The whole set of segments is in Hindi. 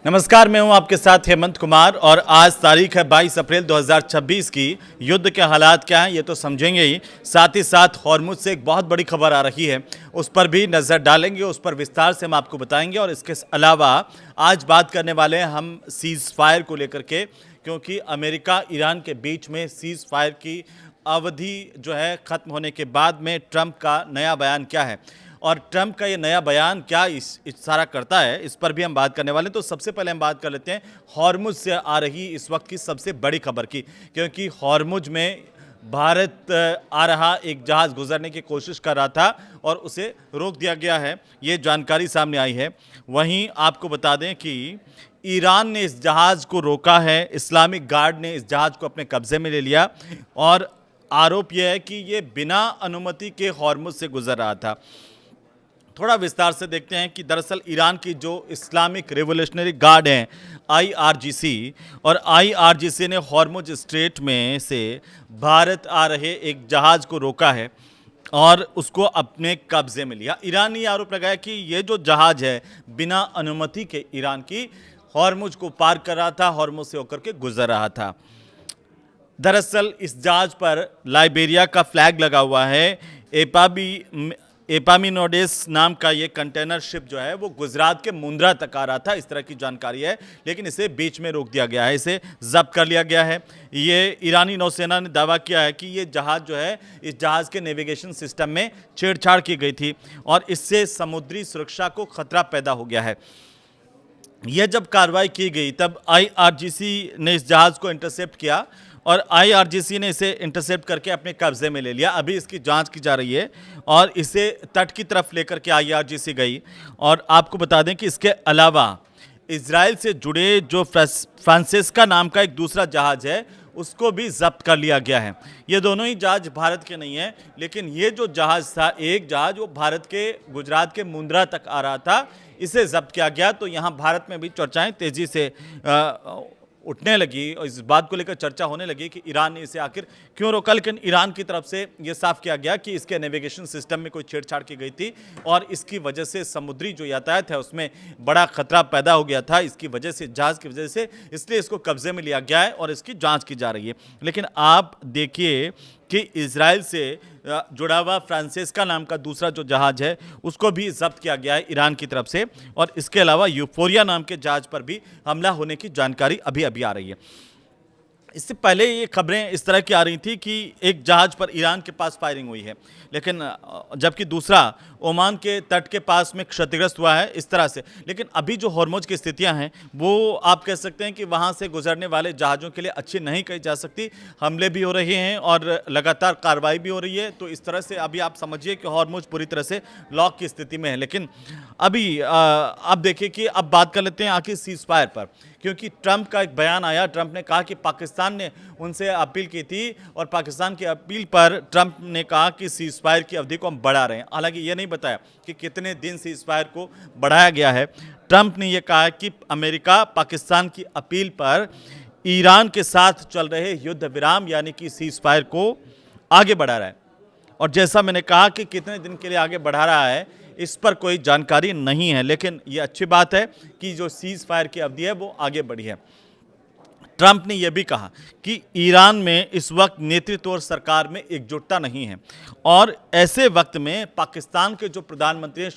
नमस्कार, मैं हूं आपके साथ हेमंत कुमार और आज तारीख है 22 अप्रैल 2026 की। युद्ध के हालात क्या हैं ये तो समझेंगे ही, साथ ही साथ हॉर्मुज से एक बहुत बड़ी खबर आ रही है, उस पर भी नज़र डालेंगे, उस पर विस्तार से हम आपको बताएंगे। और इसके अलावा आज बात करने वाले हैं हम सीज़ फायर को लेकर के, क्योंकि अमेरिका ईरान के बीच में सीज़ फायर की अवधि जो है ख़त्म होने के बाद में ट्रंप का नया बयान क्या है और ट्रंप का ये नया बयान क्या इशारा करता है, इस पर भी हम बात करने वाले हैं। तो सबसे पहले हम बात कर लेते हैं हॉर्मुज से आ रही इस वक्त की सबसे बड़ी खबर की, क्योंकि हॉर्मुज में भारत आ रहा एक जहाज़ गुजरने की कोशिश कर रहा था और उसे रोक दिया गया है, ये जानकारी सामने आई है। वहीं आपको बता दें कि ईरान ने इस जहाज़ को रोका है, इस्लामिक गार्ड ने इस जहाज़ को अपने कब्जे में ले लिया और आरोप यह है कि ये बिना अनुमति के हॉर्मुज से गुजर रहा था। थोड़ा विस्तार से देखते हैं कि दरअसल ईरान की जो इस्लामिक रिवोल्यूशनरी गार्ड हैं आईआरजीसी, और आईआरजीसी ने हॉर्मुज स्ट्रेट में से भारत आ रहे एक जहाज़ को रोका है और उसको अपने कब्जे में लिया। ईरान ने आरोप लगाया कि ये जो जहाज़ है बिना अनुमति के ईरान की हॉर्मुज को पार कर रहा था, हॉर्मुज से होकर के गुजर रहा था। दरअसल इस जहाज़ पर लाइबेरिया का फ्लैग लगा हुआ है। एपामिनोडेस नाम का ये कंटेनर शिप जो है वो गुजरात के मुंद्रा तक आ रहा था, इस तरह की जानकारी है, लेकिन इसे बीच में रोक दिया गया है, इसे जब्त कर लिया गया है। ये ईरानी नौसेना ने दावा किया है कि ये जहाज़ जो है इस जहाज़ के नेविगेशन सिस्टम में छेड़छाड़ की गई थी और इससे समुद्री सुरक्षा को खतरा पैदा हो गया है। यह जब कार्रवाई की गई तब आईआरजीसी ने इस जहाज़ को इंटरसेप्ट किया और आईआरजीसी ने इसे इंटरसेप्ट करके अपने कब्जे में ले लिया। अभी इसकी जांच की जा रही है और इसे तट की तरफ लेकर के आईआरजीसी गई। और आपको बता दें कि इसके अलावा इजराइल से जुड़े जो फ्रांसिस्का नाम का एक दूसरा जहाज़ है उसको भी जब्त कर लिया गया है। ये दोनों ही जहाज भारत के नहीं हैं, लेकिन ये जो जहाज़ था, एक जहाज़ वो भारत के गुजरात के मुंद्रा तक आ रहा था, इसे जब्त किया गया। तो यहाँ भारत में भी चर्चाएं तेज़ी से उठने लगी और इस बात को लेकर चर्चा होने लगी कि ईरान ने इसे आखिर क्यों रोका। लेकिन ईरान की तरफ से ये साफ किया गया कि इसके नेविगेशन सिस्टम में कोई छेड़छाड़ की गई थी और इसकी वजह से समुद्री जो यातायात है उसमें बड़ा खतरा पैदा हो गया था, इसकी वजह से, जहाज़ की वजह से, इसलिए इसको कब्जे में लिया गया है और इसकी जांच की जा रही है। लेकिन आप देखिए कि इजराइल से जुड़ा हुआ फ्रांसिस्का नाम का दूसरा जो जहाज़ है उसको भी जब्त किया गया है ईरान की तरफ से, और इसके अलावा यूफोरिया नाम के जहाज़ पर भी हमला होने की जानकारी अभी अभी आ रही है। इससे पहले ये खबरें इस तरह की आ रही थी कि एक जहाज़ पर ईरान के पास फायरिंग हुई है, लेकिन जबकि दूसरा ओमान के तट के पास में क्षतिग्रस्त हुआ है, इस तरह से। लेकिन अभी जो हॉर्मुज की स्थितियां हैं वो आप कह सकते हैं कि वहां से गुजरने वाले जहाज़ों के लिए अच्छी नहीं कही जा सकती। हमले भी हो रहे हैं और लगातार कार्रवाई भी हो रही है, तो इस तरह से अभी आप समझिए कि हॉर्मुज पूरी तरह से लॉक की स्थिति में है। लेकिन अभी आप देखिए कि अब बात कर लेते हैं आखिर सीज फायर पर, क्योंकि ट्रंप का एक बयान आया। ट्रंप ने कहा कि पाकिस्तान ने उनसे अपील की थी और पाकिस्तान की अपील पर ट्रंप ने कहा कि सीज फायर की अवधि को हम बढ़ा रहे हैं। हालांकि ये नहीं बताया कि कितने दिन सीज फायर को बढ़ाया गया है। ट्रंप ने यह कहा कि अमेरिका पाकिस्तान की अपील पर ईरान के साथ चल रहे युद्ध विराम यानी कि सीज फायर को आगे बढ़ा रहा है, और जैसा मैंने कहा कि कितने दिन के लिए आगे बढ़ा रहा है इस पर कोई जानकारी नहीं है, लेकिन ये अच्छी बात है कि जो सीज फायर की अवधि है वो आगे बढ़ी है। ट्रंप ने यह भी कहा कि ईरान में इस वक्त नेतृत्व और सरकार में एकजुटता नहीं है, और ऐसे वक्त में पाकिस्तान के जो प्रधानमंत्री हैं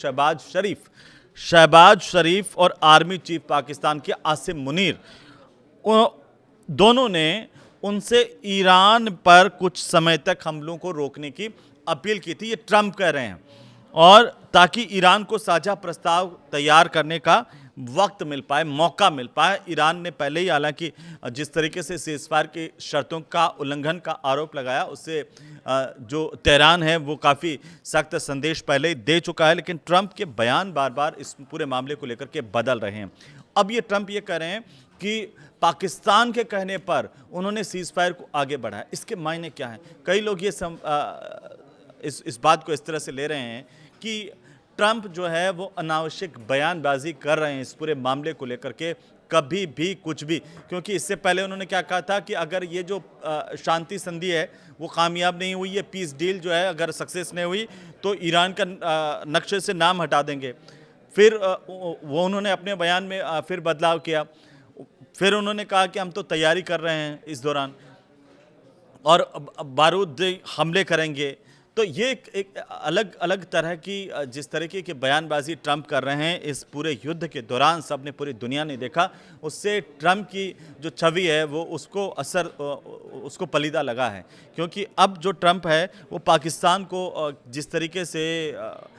शहबाज शरीफ और आर्मी चीफ पाकिस्तान के आसिम मुनीर, दोनों ने उनसे ईरान पर कुछ समय तक हमलों को रोकने की अपील की थी, ये ट्रंप कह रहे हैं, और ताकि ईरान को साझा प्रस्ताव तैयार करने का वक्त मिल पाए, मौका मिल पाए। ईरान ने पहले ही हालांकि जिस तरीके से सीज़फायर की शर्तों का उल्लंघन का आरोप लगाया, उससे जो तेहरान है वो काफ़ी सख्त संदेश पहले ही दे चुका है, लेकिन ट्रंप के बयान बार बार इस पूरे मामले को लेकर के बदल रहे हैं। अब ये ट्रंप ये कह रहे हैं कि पाकिस्तान के कहने पर उन्होंने सीज़फायर को आगे बढ़ाया। इसके मायने क्या हैं? कई लोग ये इस बात को इस तरह से ले रहे हैं कि ट्रंप जो है वो अनावश्यक बयानबाजी कर रहे हैं इस पूरे मामले को लेकर के, कभी भी कुछ भी। क्योंकि इससे पहले उन्होंने क्या कहा था कि अगर ये जो शांति संधि है वो कामयाब नहीं हुई, ये पीस डील जो है अगर सक्सेस नहीं हुई तो ईरान का नक्शे से नाम हटा देंगे। फिर वो उन्होंने अपने बयान में फिर बदलाव किया। फिर उन्होंने कहा कि हम तो तैयारी कर रहे हैं इस दौरान और बारूद हमले करेंगे। तो ये एक अलग अलग तरह की जिस तरीके की बयानबाजी ट्रंप कर रहे हैं इस पूरे युद्ध के दौरान, सबने पूरी दुनिया ने देखा। उससे ट्रंप की जो छवि है वो उसको पलीदा लगा है, क्योंकि अब जो ट्रंप है वो पाकिस्तान को जिस तरीके से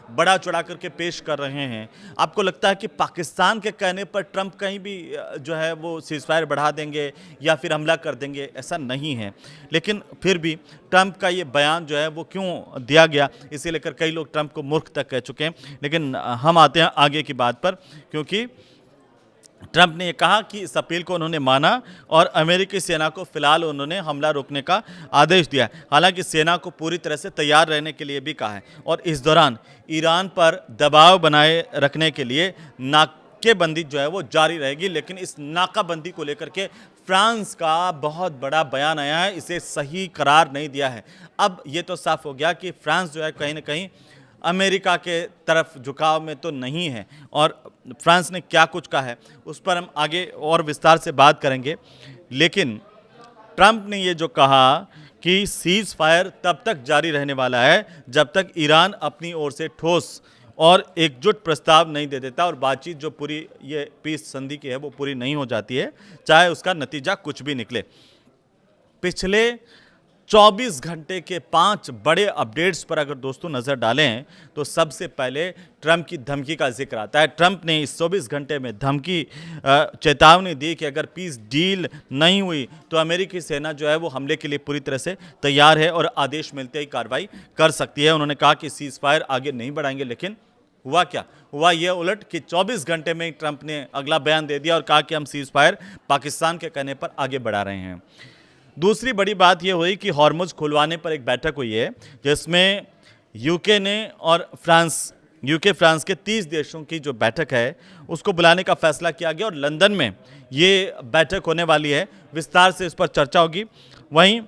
बड़ा चढ़ा करके पेश कर रहे हैं, आपको लगता है कि पाकिस्तान के कहने पर ट्रंप कहीं भी जो है वो सीज़फायर बढ़ा देंगे या फिर हमला कर देंगे? ऐसा नहीं है। लेकिन फिर भी ट्रंप का ये बयान जो है वो क्यों दिया गया, इसे लेकर कई लोग ट्रंप को मूर्ख तक कह चुके हैं। लेकिन हम आते हैं आगे की बात पर, क्योंकि ट्रंप ने ये कहा कि इस अपील को उन्होंने माना और अमेरिकी सेना को फिलहाल उन्होंने हमला रोकने का आदेश दिया है। हालांकि सेना को पूरी तरह से तैयार रहने के लिए भी कहा है और इस दौरान ईरान पर दबाव बनाए रखने के लिए नाकेबंदी जो है वो जारी रहेगी। लेकिन इस नाकाबंदी को लेकर के फ्रांस का बहुत बड़ा बयान आया है, इसे सही करार नहीं दिया है। अब ये तो साफ हो गया कि फ्रांस जो है कहीं ना कहीं अमेरिका के तरफ झुकाव में तो नहीं है, और फ्रांस ने क्या कुछ कहा है उस पर हम आगे और विस्तार से बात करेंगे। लेकिन ट्रंप ने ये जो कहा कि सीज फायर तब तक जारी रहने वाला है जब तक ईरान अपनी ओर से ठोस और एकजुट प्रस्ताव नहीं दे देता, और बातचीत जो पूरी ये पीस संधि की है वो पूरी नहीं हो जाती है, चाहे उसका नतीजा कुछ भी निकले। पिछले 24 घंटे के 5 बड़े अपडेट्स पर अगर दोस्तों नज़र डालें तो सबसे पहले ट्रंप की धमकी का जिक्र आता है। ट्रंप ने इस 24 घंटे में चेतावनी दी कि अगर पीस डील नहीं हुई तो अमेरिकी सेना जो है वो हमले के लिए पूरी तरह से तैयार है और आदेश मिलते ही कार्रवाई कर सकती है। उन्होंने कहा कि सीज फायर आगे नहीं बढ़ाएंगे, लेकिन हुआ क्या? हुआ ये उलट कि 24 घंटे में ट्रंप ने अगला बयान दे दिया और कहा कि हम सीज फायर पाकिस्तान के कहने पर आगे बढ़ा रहे हैं। दूसरी बड़ी बात यह हुई कि हॉर्मुज खुलवाने पर एक बैठक हुई है जिसमें यूके ने और फ्रांस के 30 देशों की जो बैठक है उसको बुलाने का फैसला किया गया और लंदन में ये बैठक होने वाली है। विस्तार से इस पर चर्चा होगी। वहीं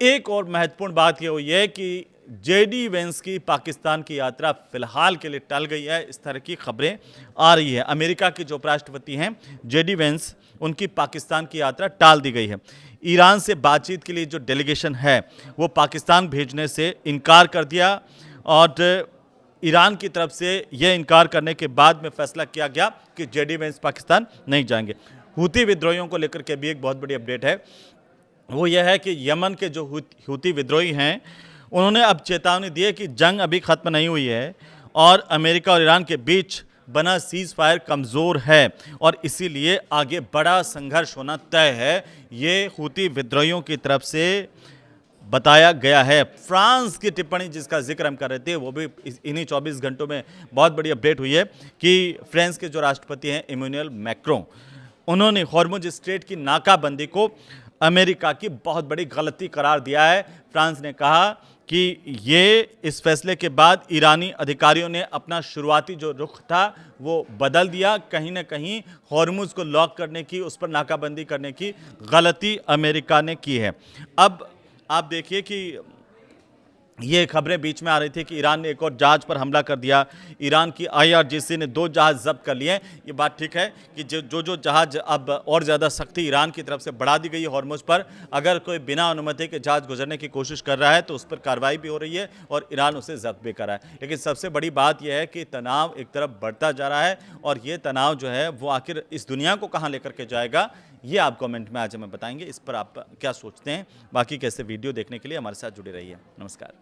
एक और महत्वपूर्ण बात यह हुई है कि जेडी वेंस की पाकिस्तान की यात्रा फिलहाल के लिए टल गई है, इस तरह की खबरें आ रही है। अमेरिका के जो उपराष्ट्रपति हैं जेडी वेंस, उनकी पाकिस्तान की यात्रा टाल दी गई है। ईरान से बातचीत के लिए जो डेलीगेशन है वो पाकिस्तान भेजने से इनकार कर दिया और ईरान की तरफ से यह इनकार करने के बाद में फैसला किया गया कि जेडी वेंस पाकिस्तान नहीं जाएंगे। हूती विद्रोहियों को लेकर के भी एक बहुत बड़ी अपडेट है, वो यह है कि यमन के जो हूती विद्रोही हैं उन्होंने अब चेतावनी दी है कि जंग अभी ख़त्म नहीं हुई है और अमेरिका और ईरान के बीच बना सीज फायर कमज़ोर है और इसीलिए आगे बड़ा संघर्ष होना तय है। ये हूती विद्रोहियों की तरफ से बताया गया है। फ्रांस की टिप्पणी जिसका जिक्र हम कर रहे थे वो भी इन्हीं 24 घंटों में बहुत बड़ी अपडेट हुई है कि फ्रांस के जो राष्ट्रपति हैं इमैनुअल मैक्रों, उन्होंने हॉर्मुज स्ट्रेट की नाकाबंदी को अमेरिका की बहुत बड़ी गलती करार दिया है। फ्रांस ने कहा कि ये इस फैसले के बाद ईरानी अधिकारियों ने अपना शुरुआती जो रुख था वो बदल दिया। कहीं ना कहीं हॉर्मुज को लॉक करने की, उस पर नाकाबंदी करने की गलती अमेरिका ने की है। अब आप देखिए कि ये खबरें बीच में आ रही थी कि ईरान ने एक और जहाज पर हमला कर दिया। ईरान की IRGC ने 2 जहाज जब्त कर लिए। ये बात ठीक है कि जो जहाज अब और ज़्यादा सख्ती ईरान की तरफ से बढ़ा दी गई है हॉर्मुज पर। अगर कोई बिना अनुमति के जहाज गुजरने की कोशिश कर रहा है तो उस पर कार्रवाई भी हो रही है और ईरान उसे जब्त भी कर रहा है। लेकिन सबसे बड़ी बात यह है कि तनाव एक तरफ बढ़ता जा रहा है और ये तनाव जो है वो आखिर इस दुनिया को कहाँ लेकर के जाएगा, ये आप कमेंट में आज हमें बताएंगे। इस पर आप क्या सोचते हैं? बाकी कैसे वीडियो देखने के लिए हमारे साथ जुड़े रहिए। नमस्कार।